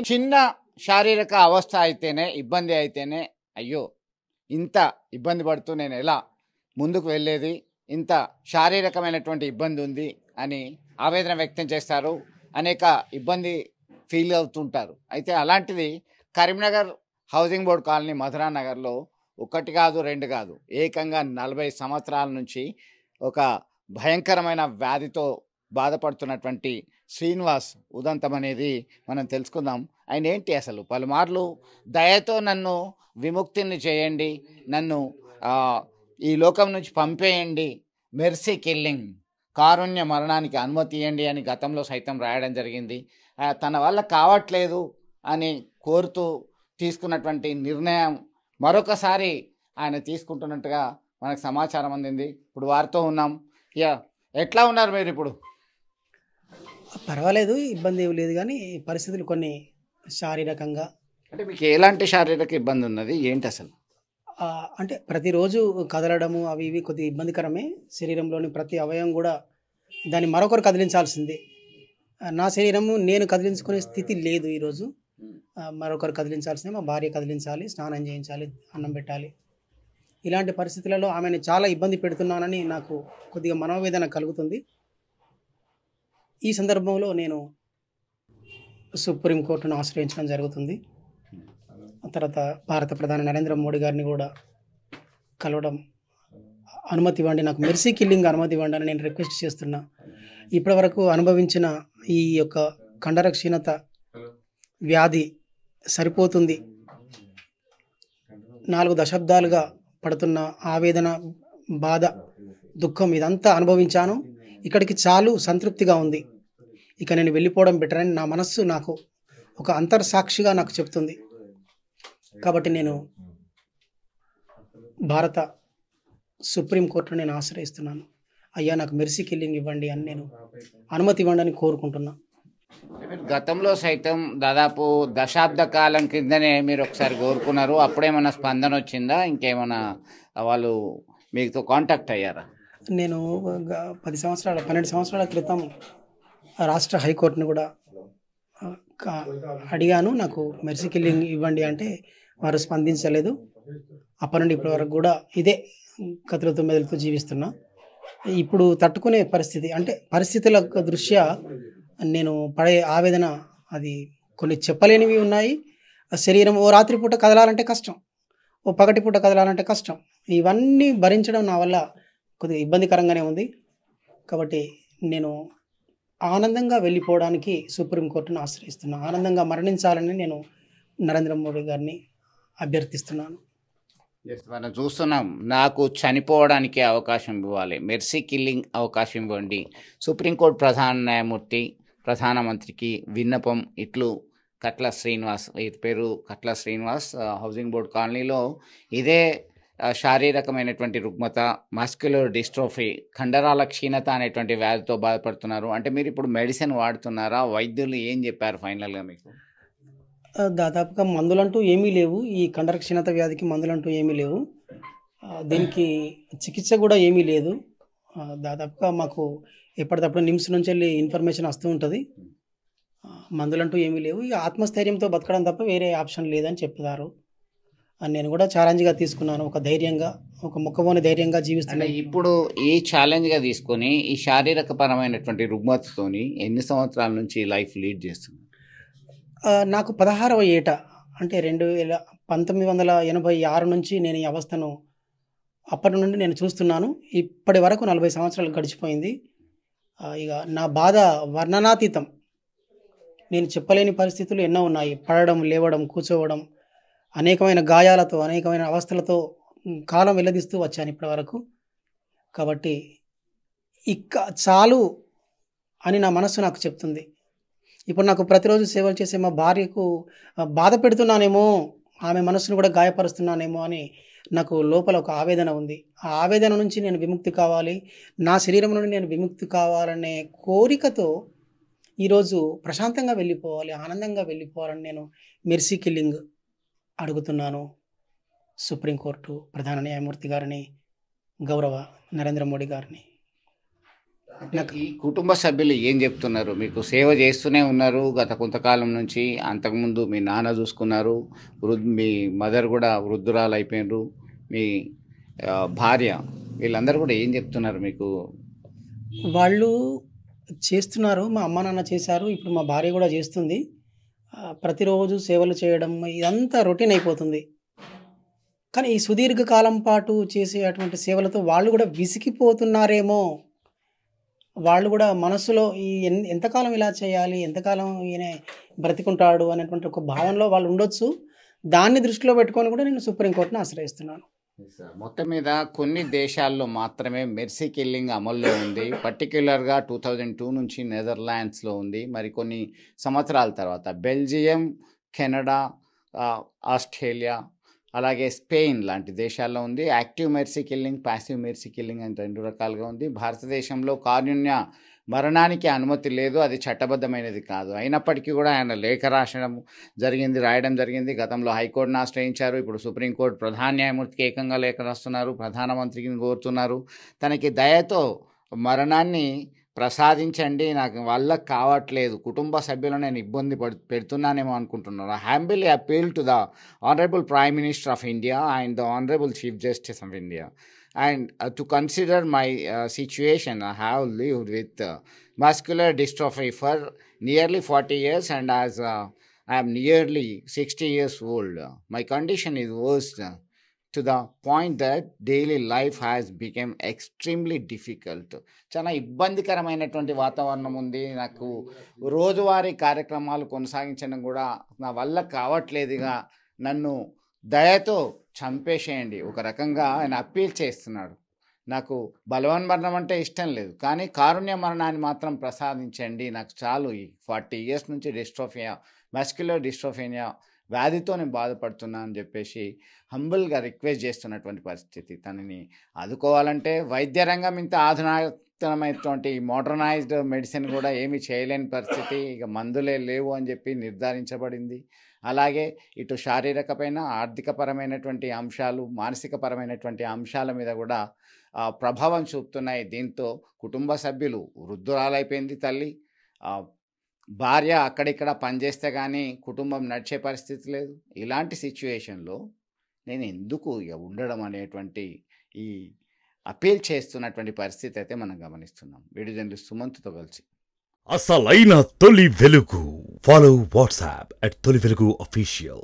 చిన్న శారీరక అవస్థ అయితేనే, ఇబ్బంది అయితేనే, అయ్యో ఇంత ఇబ్బంది పడుతూ నేను ఎలా ముందుకు వెళ్ళేది, ఇంత శారీరకమైనటువంటి ఇబ్బంది ఉంది అని ఆవేదన వ్యక్తం చేస్తారు. అనేక ఇబ్బంది ఫీల్ అవుతుంటారు. అయితే అలాంటిది కరీంనగర్ హౌసింగ్ బోర్డ్ కాలనీ మధురా నగర్లో ఒకటి కాదు, రెండు కాదు, ఏకంగా 40 సంవత్సరాల నుంచి ఒక భయంకరమైన వ్యాధితో బాధపడుతున్నటువంటి శ్రీనివాస్ ఉదంతం అనేది మనం తెలుసుకుందాం. ఆయన ఏంటి అసలు పలుమార్లు దయతో నన్ను విముక్తిని చేయండి, నన్ను ఆ, ఈ లోకం నుంచి పంపేయండి, మెర్సీ కిల్లింగ్, కారుణ్య మరణానికి అనుమతి ఇవ్వండి అని గతంలో సైతం రాయడం జరిగింది. తన వల్ల కావట్లేదు అని కోరుతూ తీసుకున్నటువంటి నిర్ణయం మరొకసారి ఆయన తీసుకుంటున్నట్టుగా మనకు సమాచారం అందింది. ఇప్పుడు వారితో ఉన్నాం. యా, ఎట్లా ఉన్నారు మీరు ఇప్పుడు? పర్వాలేదు, ఇబ్బంది ఏమి లేదు. కానీ పరిస్థితులు కొన్ని శారీరకంగా అంటే మీకు ఎలాంటి శారీరక ఇబ్బంది ఉన్నది ఏంటి అసలు? అంటే ప్రతిరోజు కదలడము అవి ఇవి కొద్దిగా ఇబ్బందికరమే. శరీరంలోని ప్రతి అవయవం కూడా దాన్ని మరొకరు కదిలించాల్సిందే. నా శరీరము నేను కదిలించుకునే స్థితి లేదు ఈరోజు. మరొకరు కదిలించాల్సిందే. మా భార్య కదిలించాలి, స్నానం చేయించాలి, అన్నం పెట్టాలి. ఇలాంటి పరిస్థితులలో ఆమెను చాలా ఇబ్బంది పెడుతున్నానని నాకు కొద్దిగా మనోవేదన కలుగుతుంది. ఈ సందర్భంలో నేను సుప్రీంకోర్టును ఆశ్రయించడం జరుగుతుంది. తర్వాత భారత ప్రధాని నరేంద్ర మోడీ గారిని కూడా కలవడం, అనుమతి ఇవ్వండి, నాకు మెర్సీ కిల్లింగ్ అనుమతి ఇవ్వండి అని నేను రిక్వెస్ట్ చేస్తున్నా. ఇప్పటి వరకు అనుభవించిన ఈ యొక్క కండర క్షీణత వ్యాధి సరిపోతుంది. 4 దశాబ్దాలుగా పడుతున్న ఆవేదన, బాధ, దుఃఖం ఇదంతా అనుభవించాను. ఇక్కడికి చాలు, సంతృప్తిగా ఉంది. ఇక నేను వెళ్ళిపోవడం బెటర్ అని నా మనస్సు నాకు ఒక అంతర్సాక్షిగా నాకు చెప్తుంది. కాబట్టి నేను భారత సుప్రీంకోర్టును నేను ఆశ్రయిస్తున్నాను. అయ్యా, నాకు మెర్సీ కిల్లింగ్ ఇవ్వండి అని నేను అనుమతి ఇవ్వండి అని కోరుకుంటున్నా. గతంలో సైతం దాదాపు దశాబ్ద కాలం కిందనే మీరు ఒకసారి కోరుకున్నారు. అప్పుడేమన్నా స్పందన వచ్చిందా? ఇంకేమైనా వాళ్ళు మీతో కాంటాక్ట్ అయ్యారా? నేను 12 సంవత్సరాల క్రితం రాష్ట్ర హైకోర్టును కూడా అడిగాను, నాకు మెర్సీ కిల్లింగ్ ఇవ్వండి అంటే వారు స్పందించలేదు. అప్పటి నుండి ఇప్పటి వరకు కూడా ఇదే కత్తులతో మెదలుతో జీవిస్తున్నా. ఇప్పుడు తట్టుకునే పరిస్థితి అంటే పరిస్థితుల దృష్ట్యా నేను పడే ఆవేదన అది కొన్ని చెప్పలేనివి ఉన్నాయి. శరీరం ఓ రాత్రిపూట కదలాలంటే కష్టం, ఓ పగటిపూట కదలాలంటే కష్టం. ఇవన్నీ భరించడం నా వల్ల కొద్దిగా ఇబ్బందికరంగానే ఉంది. కాబట్టి నేను ఆనందంగా వెళ్ళిపోవడానికి సుప్రీంకోర్టును ఆశ్రయిస్తున్నాను. ఆనందంగా మరణించాలని నేను నరేంద్ర మోడీ గారిని అభ్యర్థిస్తున్నాను. మనం చూస్తున్నాం, నాకు చనిపోవడానికి అవకాశం ఇవ్వాలి, మెర్సీ కిల్లింగ్ అవకాశం ఇవ్వండి, సుప్రీంకోర్టు ప్రధాన న్యాయమూర్తి ప్రధానమంత్రికి విన్నపం. ఇట్లు కట్ల శ్రీనివాస్, ఇది పేరు కట్ల శ్రీనివాస్, హౌసింగ్ బోర్డ్ కాలనీలో ఇదే శారీరకమైనటువంటి రుగ్మత, మస్క్యులర్ డిస్ట్రోఫీ, కండరాల క్షీణత అనేటువంటి వ్యాధితో బాధపడుతున్నారు. అంటే మీరు ఇప్పుడు మెడిసిన్ వాడుతున్నారా? వైద్యులు ఏం చెప్పారు ఫైనల్గా మీకు? దాదాపుగా మందులంటూ ఏమీ లేవు. ఈ కండర క్షీణత వ్యాధికి మందులంటూ ఏమీ లేవు. దీనికి చికిత్స కూడా ఏమీ లేదు. దాదాపుగా మాకు ఎప్పటికప్పుడు నిమ్స్ నుంచి వెళ్ళి ఇన్ఫర్మేషన్ వస్తూ ఉంటుంది. మందులంటూ ఏమీ లేవు. ఇక ఆత్మస్థైర్యంతో బతకడం తప్ప వేరే ఆప్షన్ లేదని చెప్తారు. నేను కూడా ఛాలెంజ్గా తీసుకున్నాను. ఒక ధైర్యంగా, ఒక మొక్కబోని ధైర్యంగా జీవిస్తున్నాను. ఇప్పుడు ఈ ఛాలెంజ్గా తీసుకొని ఈ శారీరక పరమైనటువంటి రుగ్మతతోని ఎన్ని సంవత్సరాల నుంచి లైఫ్ లీడ్ చేస్తున్నారు? నాకు 16వ ఏట అంటే 1986 నుంచి నేను ఈ అవస్థను అప్పటి నుండి నేను చూస్తున్నాను. ఇప్పటి వరకు 40 సంవత్సరాలు గడిచిపోయింది. ఇక నా బాధ వర్ణనాతీతం. నేను చెప్పలేని పరిస్థితులు ఎన్నో ఉన్నాయి. పడడం, లేవడం, కూర్చోవడం, అనేకమైన గాయాలతో, అనేకమైన అవస్థలతో కాలం వెల్లదీస్తూ వచ్చాను ఇప్పటి వరకు. కాబట్టి ఇక చాలు అని నా మనస్సు నాకు చెప్తుంది. ఇప్పుడు నాకు ప్రతిరోజు సేవలు చేసే మా భార్యకు బాధ పెడుతున్నానేమో, ఆమె మనస్సును కూడా గాయపరుస్తున్నానేమో అని నాకు లోపల ఒక ఆవేదన ఉంది. ఆ ఆవేదన నుంచి నేను విముక్తి కావాలి, నా శరీరం నుండి నేను విముక్తి కావాలనే కోరికతో ఈరోజు ప్రశాంతంగా వెళ్ళిపోవాలి, ఆనందంగా వెళ్ళిపోవాలని నేను మెర్సీ కిల్లింగ్ అడుగుతున్నాను. సుప్రీంకోర్టు ప్రధాన న్యాయమూర్తి గారిని, గౌరవ నరేంద్ర మోడీ గారిని. నాకు ఈ కుటుంబ సభ్యులు ఏం చెప్తున్నారు? మీకు సేవ చేస్తూనే ఉన్నారు గత కొంతకాలం నుంచి. అంతకుముందు మీ నాన్న చూసుకున్నారు. మీ మదర్ కూడా వృద్ధురాలయిపోయిండ్రు. మీ భార్య వీళ్ళందరూ కూడా ఏం చెప్తున్నారు మీకు? వాళ్ళు చేస్తున్నారు. మా అమ్మ, నాన్న చేశారు. ఇప్పుడు మా భార్య గూడా జేస్తుంది. ప్రతిరోజు సేవలు చేయడం ఇదంతా రొటీన్ అయిపోతుంది. కానీ ఈ సుదీర్ఘ కాలం పాటు చేసే అటువంటి సేవలతో వాళ్ళు గూడా విసిగిపోతున్నారేమో! వాళ్ళు గూడా మనస్సులో ఈ ఎంతకాలం ఇలా చేయాలి? ఎంతకాలం ఈయన బ్రతికుంటాడు అనేటువంటి ఒక భావనలో వాళ్ళు ఉండొచ్చు. దాన్ని దృష్టిలో పెట్టుకొని గూడా నేను సుప్రీం కోర్ట్‌ని ఆశ్రయిస్తున్నాను. మొత్తం మీద కొన్ని దేశాల్లో మాత్రమే మెర్సీ కిల్లింగ్ అమల్లో ఉంది. పర్టిక్యులర్‌గా 2002 నుంచి నెదర్లాండ్స్‌లో ఉంది. మరికొన్ని సంవత్సరాల తర్వాత బెల్జియం, కెనడా, ఆస్ట్రేలియా, అలాగే స్పెయిన్ లాంటి దేశాల్లో ఉంది. Active mercy killing, passive mercy killing అని 2 రకాలుగా ఉంది. భారతదేశంలో కారుణ్య మరణానికి అనుమతి లేదు. అది చట్టబద్ధమైనది కాదు. అయినప్పటికీ కూడా ఆయన లేఖ రాయడం జరిగింది. గతంలో హైకోర్టును ఆశ్రయించారు. ఇప్పుడు సుప్రీంకోర్టు ప్రధాన న్యాయమూర్తికి ఏకంగా లేఖ రాస్తున్నారు. ప్రధానమంత్రికి కోరుతున్నారు. తనకి దయతో మరణాన్ని ప్రసాదించండి, నాకు వల్ల కావట్లేదు, కుటుంబ సభ్యులను నేను ఇబ్బంది పెడుతున్నానేమో అనుకుంటున్నాను. Humbly appeal to the honourable prime minister of India and the honourable chief justice of India and to consider my situation. I have lived with muscular dystrophy for nearly 40 years, and as I am nearly 60 years old, my condition is worse to the point that daily life has become extremely difficult. చాలా ఇబ్బందికరమైనటువంటి వాతావరణం ఉంది. నాకు రోజువారీ కార్యక్రమాలు కొనసాగించడం కూడా నా వల్ల కావట్లేదుగా, నన్ను దయతో చంపేసేయండి. ఒక రకంగా ఆయన అప్పీల్ చేస్తున్నాడు. నాకు బలవన్మరణం అంటే ఇష్టం లేదు, కానీ కారుణ్య మరణాన్ని మాత్రం ప్రసాదించండి, నాకు చాలు. ఈ 40 years నుంచి డిస్ట్రోఫియా, మస్క్యులర్ డిస్ట్రోఫియా వ్యాధితో నేను బాధపడుతున్నా అని చెప్పేసి హంబుల్గా రిక్వెస్ట్ చేస్తున్నటువంటి పరిస్థితి. తనని ఆదుకోవాలంటే వైద్య రంగం ఇంత ఆధునాతనమైనటువంటి మోడర్నైజ్డ్ మెడిసిన్ కూడా ఏమీ చేయలేని పరిస్థితి. ఇక మందులే లేవు అని చెప్పి నిర్ధారించబడింది. అలాగే ఇటు శారీరకమైన, ఆర్థికపరమైనటువంటి అంశాలు, మానసికపరమైనటువంటి అంశాల మీద కూడా ప్రభావం చూపుతున్నాయి. దీంతో కుటుంబ సభ్యులు, వృద్ధురాలైపోయింది తల్లి, భార్య అక్కడిక్కడ పనిచేస్తే కానీ కుటుంబం నడిచే పరిస్థితి లేదు. ఇలాంటి సిచ్యువేషన్లో నేను ఎందుకు ఇక ఉండడం అనేటువంటి ఈ అపీల్ చేస్తున్నటువంటి పరిస్థితి అయితే మనం గమనిస్తున్నాం. వీడియో జర్నలిస్ట్ సుమంత్తో కలిసి. అసలైన తొలి వెలుగు. ఫాలో వాట్సాప్ @తొలి వెలుగు అఫీషియల్.